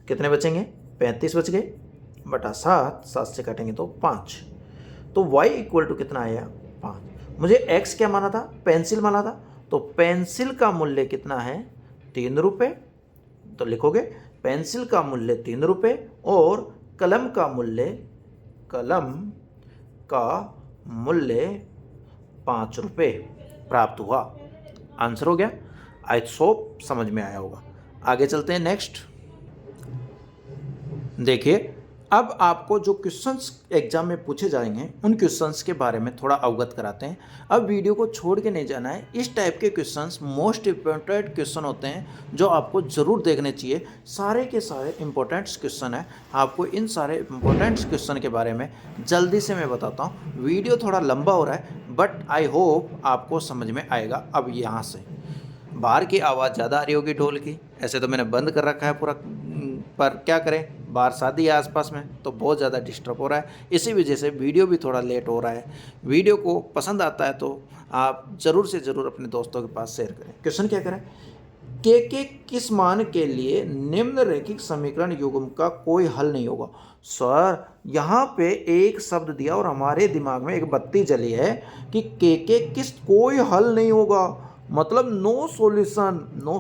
कितने बचेंगे? 35 बच गए बटा 7, 7 से काटेंगे तो 5। तो y इक्वल टू कितना आया? 5। मुझे x क्या माना था? पेंसिल माना था। तो पेंसिल का मूल्य कितना है? 3 रुपये। तो लिखोगे पेंसिल का मूल्य 3 रुपये और कलम का मूल्य 5 रुपये प्राप्त हुआ। आंसर हो गया। आई होप समझ में आया होगा। आगे चलते हैं नेक्स्ट। देखिए, अब आपको जो क्वेश्चंस एग्जाम में पूछे जाएंगे उन क्वेश्चंस के बारे में थोड़ा अवगत कराते हैं। अब वीडियो को छोड़ के नहीं जाना है। इस टाइप के क्वेश्चंस मोस्ट इम्पोर्टेंट क्वेश्चन होते हैं जो आपको ज़रूर देखने चाहिए। सारे के सारे इम्पोर्टेंट क्वेश्चन हैं। आपको इन सारे इम्पोर्टेंट क्वेश्चन के बारे में जल्दी से मैं बताता हूँ। वीडियो थोड़ा लंबा हो रहा है बट आई होप आपको समझ में आएगा। अब यहाँ से बाहर की आवाज़ ज़्यादा आ रही होगी ढोल की। ऐसे तो मैंने बंद कर रखा है पूरा, पर क्या करें, बाहर शादी है आसपास में तो बहुत ज़्यादा डिस्टर्ब हो रहा है। इसी वजह से वीडियो भी थोड़ा लेट हो रहा है। वीडियो को पसंद आता है तो आप ज़रूर से ज़रूर अपने दोस्तों के पास शेयर करें। क्वेश्चन क्या करें? के किस मान के लिए निम्नलिखित समीकरण युग्म का कोई हल नहीं होगा? सर, यहाँ पे एक शब्द दिया और हमारे दिमाग में एक बत्ती जली है कि के किस कोई हल नहीं होगा, मतलब नो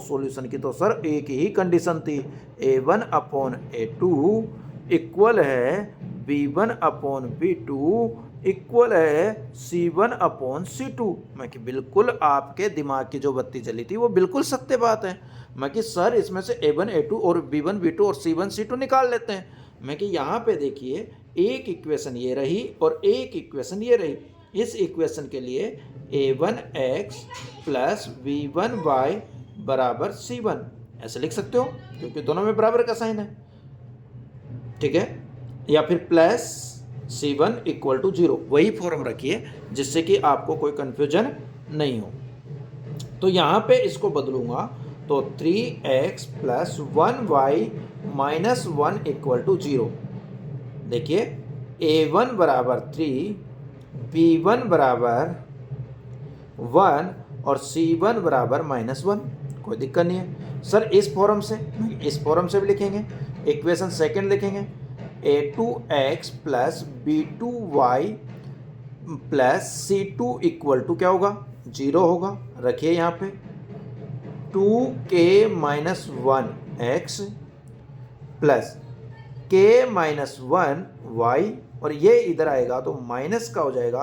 सॉल्यूशन की तो सर एक ही कंडीशन थी, A1/A2 इक्वल है B1/B2 इक्वल है C1/C2। मैं कि बिल्कुल आपके दिमाग की जो बत्ती जली थी वो बिल्कुल सत्य बात है। मैं कि सर इसमें से A1/A2 और B1/B2 और C1/C2 निकाल लेते हैं। मैं कि यहाँ पे देखिए एक इक्वेशन ये रही और एक इक्वेशन ये रही। इस इक्वेशन के लिए A1x प्लस B1y बराबर C1 ऐसे लिख सकते हो क्योंकि दोनों में बराबर का साइन है, ठीक है। या फिर प्लस C1 इक्वल टू 0, वही फॉर्म रखिए जिससे कि आपको कोई कंफ्यूजन नहीं हो। तो यहाँ पे इसको बदलूंगा तो 3x plus 1y minus 1 equal to 0। देखिए A1 बराबर 3, B1 बराबर 1 और C1 बराबर -1। कोई दिक्कत नहीं है सर। इस फॉर्म से भी लिखेंगे। इक्वेशन सेकंड लिखेंगे A2x plus B2y plus C2 equal to क्या होगा? 0 होगा। रखिए यहाँ पे 2k minus 1x plus k minus 1y और ये इधर आएगा तो माइनस का हो जाएगा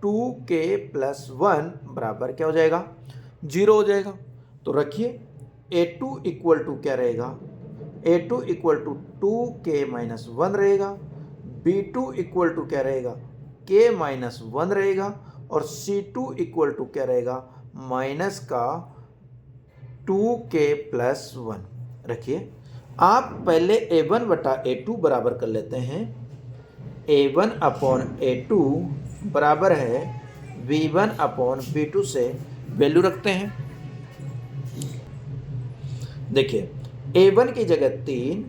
2k प्लस 1 बराबर क्या हो जाएगा? 0 हो जाएगा। तो रखिए A2 इक्वल टू क्या रहेगा? A2 equal to 2k minus 1 रहेगा। B2 इक्वल टू क्या रहेगा? k माइनस 1 रहेगा। और C2 इक्वल टू क्या रहेगा? माइनस का 2k प्लस 1। रखिए आप पहले A1/A2 बराबर कर लेते हैं। A1/A2 बराबर है V1/V2 से वैल्यू रखते हैं। देखिए A1 की जगह 3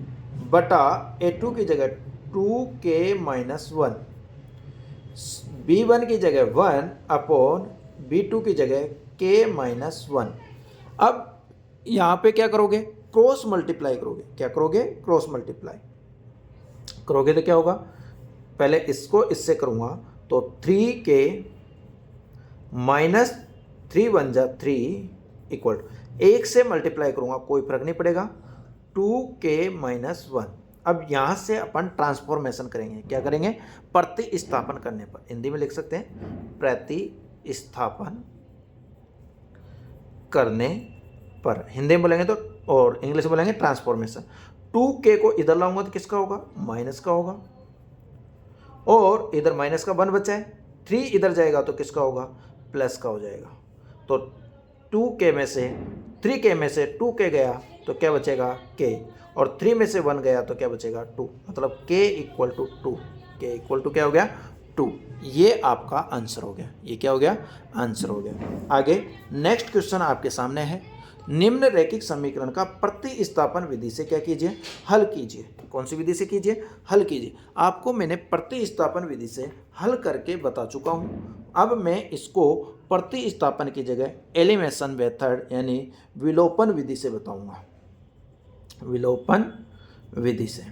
बटा A2 की जगह 2k माइनस 1, B1 की जगह 1/B2 की जगह k माइनस 1। अब यहाँ पे क्या करोगे? क्रॉस मल्टीप्लाई करोगे। क्या करोगे? क्रॉस मल्टीप्लाई करोगे तो क्या होगा? पहले इसको इससे करूँगा तो 3k माइनस 3 1 जा 3 इक्वल टू 1 से मल्टीप्लाई करूँगा कोई फर्क नहीं पड़ेगा 2k माइनस 1। अब यहाँ से अपन ट्रांसफॉर्मेशन करेंगे। क्या करेंगे? प्रतिस्थापन करने पर, हिंदी में लिख सकते हैं प्रतिस्थापन करने पर, हिंदी में बोलेंगे तो, और इंग्लिश में बोलेंगे ट्रांसफॉर्मेशन। 2k को इधर लाऊंगा तो किसका होगा? माइनस का होगा। और इधर माइनस का 1 बचा है, 3 इधर जाएगा तो किसका होगा? प्लस का हो जाएगा। तो 2k में से 3k में से 2k गया तो क्या बचेगा? k। और 3 में से 1 गया तो क्या बचेगा? 2। मतलब k equal to 2। k equal to क्या हो गया? 2। ये आपका आंसर हो गया। ये क्या हो गया? आंसर हो गया। आगे नेक्स्ट क्वेश्चन आपके सामने है। निम्न रैखिक समीकरण का प्रतिस्थापन विधि से क्या कीजिए, हल कीजिए। कौन सी विधि से कीजिए, हल कीजिए। आपको मैंने प्रतिस्थापन विधि से हल करके बता चुका हूँ। अब मैं इसको प्रतिस्थापन की जगह एलिमिनेशन मेथड यानी विलोपन विधि से बताऊंगा। विलोपन विधि से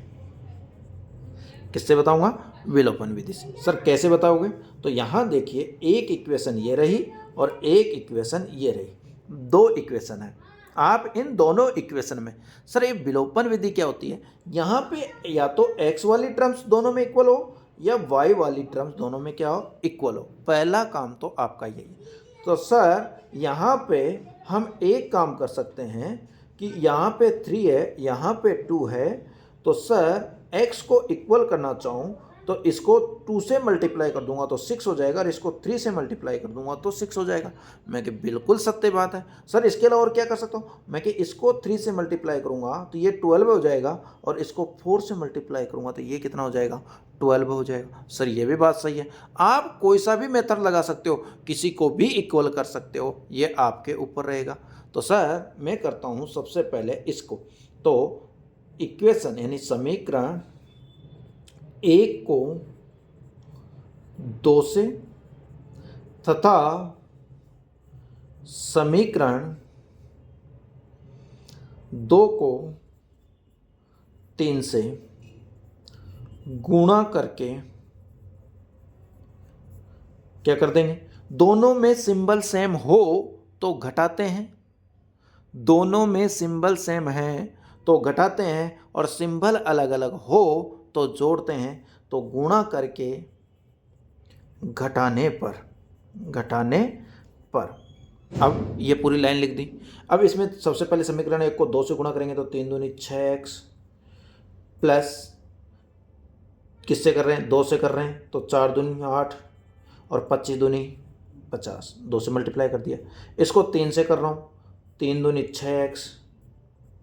किससे बताऊंगा, विलोपन विधि से। सर कैसे बताओगे, तो यहाँ देखिए एक इक्वेशन ये रही और एक इक्वेशन ये रही, दो इक्वेशन है। आप इन दोनों इक्वेशन में, सर ये विलोपन विधि क्या होती है, यहाँ पे या तो x वाली टर्म्स दोनों में इक्वल हो या y वाली टर्म्स दोनों में क्या हो, इक्वल हो। पहला काम तो आपका यही है। तो सर यहाँ पे हम एक काम कर सकते हैं कि यहाँ पे 3 है, यहाँ पे 2 है, तो सर x को इक्वल करना चाहूँ तो इसको 2 से मल्टीप्लाई कर दूंगा तो 6 हो जाएगा, और इसको 3 से मल्टीप्लाई कर दूंगा तो 6 हो जाएगा। मैं कि बिल्कुल सत्य बात है। सर इसके अलावा और क्या कर सकता हूँ, मैं कि इसको 3 से मल्टीप्लाई करूंगा तो ये 12 हो जाएगा, और इसको 4 से मल्टीप्लाई करूंगा तो ये कितना हो जाएगा, 12 हो जाएगा। सर ये भी बात सही है। आप कोई सा भी मेथड लगा सकते हो, किसी को भी इक्वल कर सकते हो, ये आपके ऊपर रहेगा। तो सर मैं करता हूँ सबसे पहले इसको, तो इक्वेशन यानी समीकरण 1 को 2 से तथा समीकरण 2 को 3 से गुणा करके क्या कर देंगे, दोनों में सिंबल सेम हो तो घटाते हैं, दोनों में सिंबल सेम है तो घटाते हैं, और सिंबल अलग अलग हो तो जोड़ते हैं। तो गुणा करके घटाने पर अब ये पूरी लाइन लिख दी। अब इसमें सबसे पहले समीकरण 1 को 2 से गुणा करेंगे तो 3 दूनी 6x प्लस किससे कर रहे हैं, 2 से कर रहे हैं तो 4 दूनी 8 और 25 दूनी 50, 2 से मल्टीप्लाई कर दिया। इसको 3 से कर रहा हूँ, 3 दूनी 6x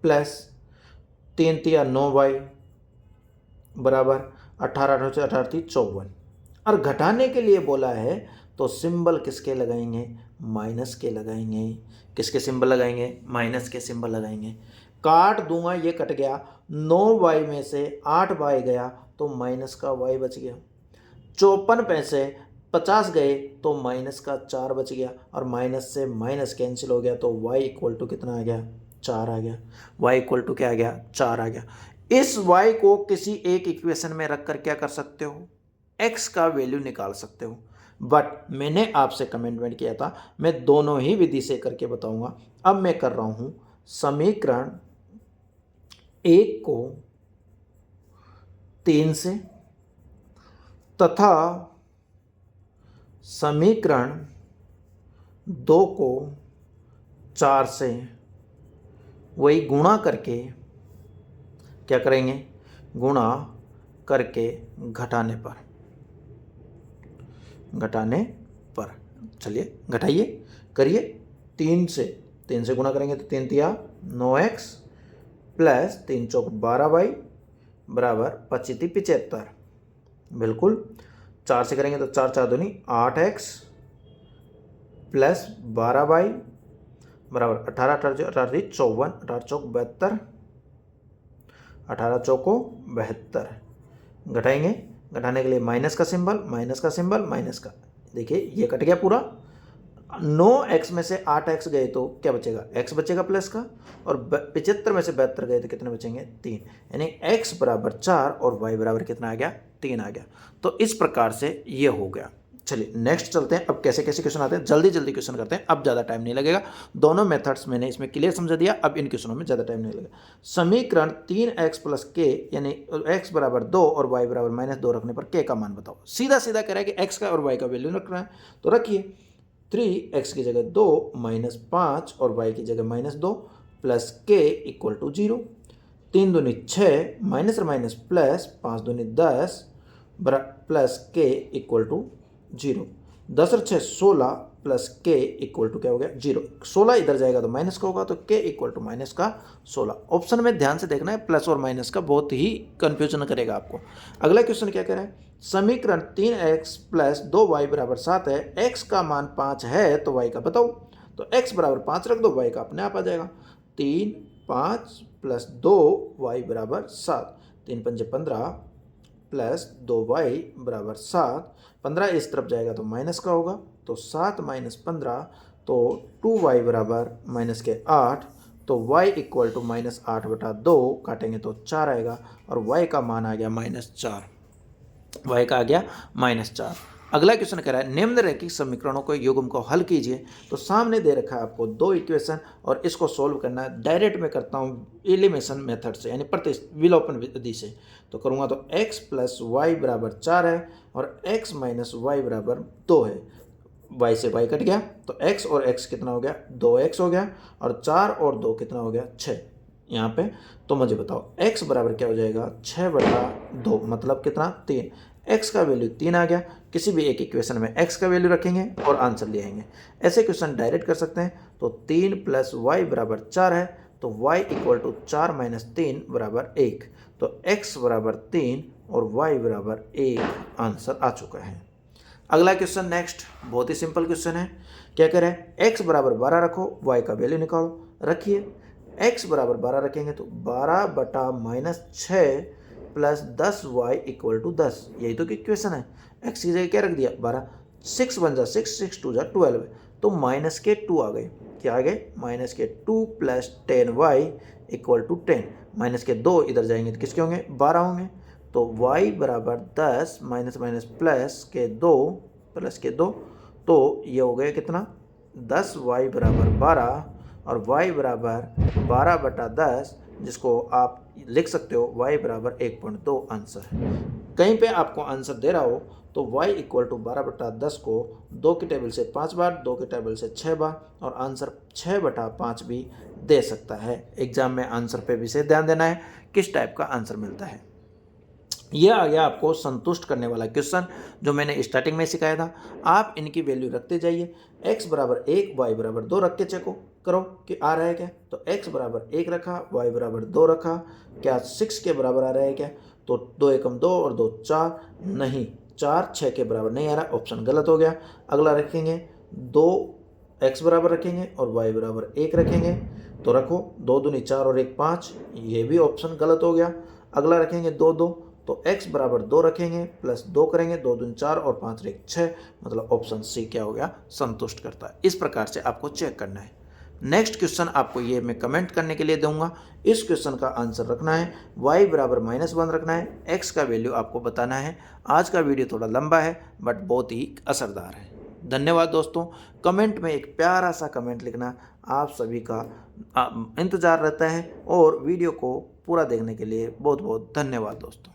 प्लस 3 तिया 9y बराबर 18 से 18 थी 54। और घटाने के लिए बोला है तो सिंबल किसके लगाएंगे, माइनस के लगाएंगे। किसके सिंबल लगाएंगे, माइनस के सिंबल लगाएंगे। काट दूंगा, ये कट गया, 9y में से 8y गया तो माइनस का y बच गया। 54 पैसे 50 गए तो माइनस का 4 बच गया, और माइनस से माइनस कैंसिल हो गया तो y इक्वल टू कितना आ गया, 4 आ गया। y इक्वल टू क्या आ गया, 4 आ गया। इस y को किसी एक इक्वेशन में रखकर क्या कर सकते हो, x का वैल्यू निकाल सकते हो। बट मैंने आपसे कमेंटमेंट किया था मैं दोनों ही विधि से करके बताऊंगा। अब मैं कर रहा हूं समीकरण 1 को 3 से तथा समीकरण 2 को 4 से वही गुणा करके क्या करेंगे, गुणा करके घटाने पर चलिए घटाइए, करिए। 3 से गुणा करेंगे तो 3 तिया 9x प्लस 3 चौक 12y बराबर 25 75। बिल्कुल 4 से करेंगे तो 4 4 दूनी 8x प्लस 12y बराबर 18 18 18 थी 54, 18 चौक 72, 18 चौको 72। घटाएंगे, घटाने के लिए माइनस का सिंबल, माइनस का, देखिए ये कट गया पूरा। 9x में से 8x गए तो क्या बचेगा, x बचेगा प्लस का, और 75 में से 72 गए तो कितने बचेंगे, 3। यानी x बराबर 4 और y बराबर कितना आ गया, 3 आ गया। तो इस प्रकार से ये हो गया। चलिए नेक्स्ट चलते हैं। अब कैसे कैसे क्वेश्चन आते हैं, जल्दी जल्दी क्वेश्चन करते हैं। अब ज़्यादा टाइम नहीं लगेगा, दोनों मेथड्स मैंने इसमें क्लियर समझा दिया। अब इन क्वेश्चनों में ज़्यादा टाइम नहीं लगेगा। समीकरण 3x प्लस k यानी x बराबर 2 और y बराबर -2 रखने पर k का मान बताओ। सीधा सीधा कह रहा है कि x का और y का वैल्यू रखना है, तो रखिए। 3x की जगह 2 -5 और y की जगह -2 प्लस k इक्वल टू 0। 3 दूनी 6 माइनस और माइनस प्लस 5 दूनी 10 प्लस k इक्वल टू 0। 10 और 6 16 प्लस k इक्वल टू क्या हो गया, 0। 16 इधर जाएगा तो माइनस का होगा, तो k इक्वल टू -16। ऑप्शन में ध्यान से देखना है, प्लस और माइनस का बहुत ही कंफ्यूजन करेगा आपको। अगला क्वेश्चन क्या कह रहा है, समीकरण 3x प्लस 2y बराबर 7 है, x का मान 5 है तो y का बताओ। तो x बराबर 5 रख दो, y का अपने आप आ जाएगा। 3 5 प्लस 2y बराबर 7, 3 पंजे 15 प्लस 2y बराबर 7, 15 इस तरफ जाएगा तो माइनस का होगा, तो 7 माइनस 15, तो 2y बराबर माइनस के 8, तो y इक्वल टू -8/2 काटेंगे तो 4 आएगा और y का मान आ गया -4, y का आ गया -4। अगला क्वेश्चन कह रहा है निम्नलिखित समीकरणों को युग्म को हल कीजिए। तो सामने दे रखा है आपको दो इक्वेशन और इसको सोल्व करना है। डायरेक्ट में करता हूँ एलिमिनेशन मेथड से, यानी विलोपन विधि से। तो करूँगा तो x प्लस वाई बराबर 4 है और x माइनस वाई बराबर 2 है। y से y कट गया तो x और x कितना हो गया, 2x हो गया, और 4 और 2 कितना हो गया, 6 यहाँ पे। तो मुझे बताओ x बराबर क्या हो जाएगा, 6/2 मतलब कितना, 3। x का वैल्यू 3 आ गया। किसी भी एक इक्वेशन में x का वैल्यू रखेंगे और आंसर ले आएंगे। ऐसे क्वेश्चन डायरेक्ट कर सकते हैं। तो 3 प्लस वाई बराबर 4 है, तो y इक्वल टू 4 माइनस 3 बराबर 1। तो x बराबर 3 और y बराबर 1 आंसर आ चुका है। अगला क्वेश्चन नेक्स्ट, बहुत ही सिंपल क्वेश्चन है। क्या कह रहे हैं, x बराबर 12 रखो, y का वैल्यू निकालो। रखिए x बराबर 12 रखेंगे तो 12/-6 प्लस 10y इक्वल टू 10, यही तो इक्वेशन है। x की जगह क्या रख दिया, 12, 6 बन जा 6, 6 2 जा 12, तो माइनस के 2 आ गए। क्या आ गए, माइनस के 2 plus 10y equal to 10। Minus के 2 इधर जाएंगे तो किसके होंगे, 12 होंगे। तो y बराबर 10 माइनस माइनस प्लस के 2, तो ये हो गया कितना, 10y बराबर 12 और y बराबर 12/10, जिसको आप लिख सकते हो y बराबर 1.2 आंसर है। कहीं पे आपको आंसर दे रहा हो तो y इक्वल टू 12/10 को 2 की टेबल से 5 बार, 2 की टेबल से 6 बार और आंसर 6/5 भी दे सकता है। एग्जाम में आंसर पे भी से ध्यान देना है किस टाइप का आंसर मिलता है। यह आ गया आपको संतुष्ट करने वाला क्वेश्चन जो मैंने स्टार्टिंग में सिखाया था। आप इनकी वैल्यू रखते जाइए। x बराबर 1, y बराबर 2 रख के चेक करो कि आ रहा है क्या। तो x बराबर 1 रखा, y बराबर 2 रखा, क्या 6 के बराबर आ रहा है क्या। तो 2 एकम 2 और 2 4, नहीं 4 6 के बराबर नहीं आ रहा, ऑप्शन गलत हो गया। अगला रखेंगे 2 x बराबर रखेंगे और y बराबर 1 रखेंगे, तो रखो 2 दूनी 4 और 1 5, ये भी ऑप्शन गलत हो गया। अगला रखेंगे 2 2, तो x बराबर 2 रखेंगे, प्लस 2 करेंगे, 2 दूनी 4 और 5 1 6, मतलब ऑप्शन सी क्या हो गया, संतुष्ट करता है। इस प्रकार से आपको चेक करना है। नेक्स्ट क्वेश्चन आपको ये मैं कमेंट करने के लिए दूंगा। इस क्वेश्चन का आंसर रखना है, y बराबर -1 रखना है, x का वैल्यू आपको बताना है। आज का वीडियो थोड़ा लंबा है बट बहुत ही असरदार है। धन्यवाद दोस्तों। कमेंट में एक प्यारा सा कमेंट लिखना आप सभी का इंतज़ार रहता है, और वीडियो को पूरा देखने के लिए बहुत बहुत धन्यवाद दोस्तों।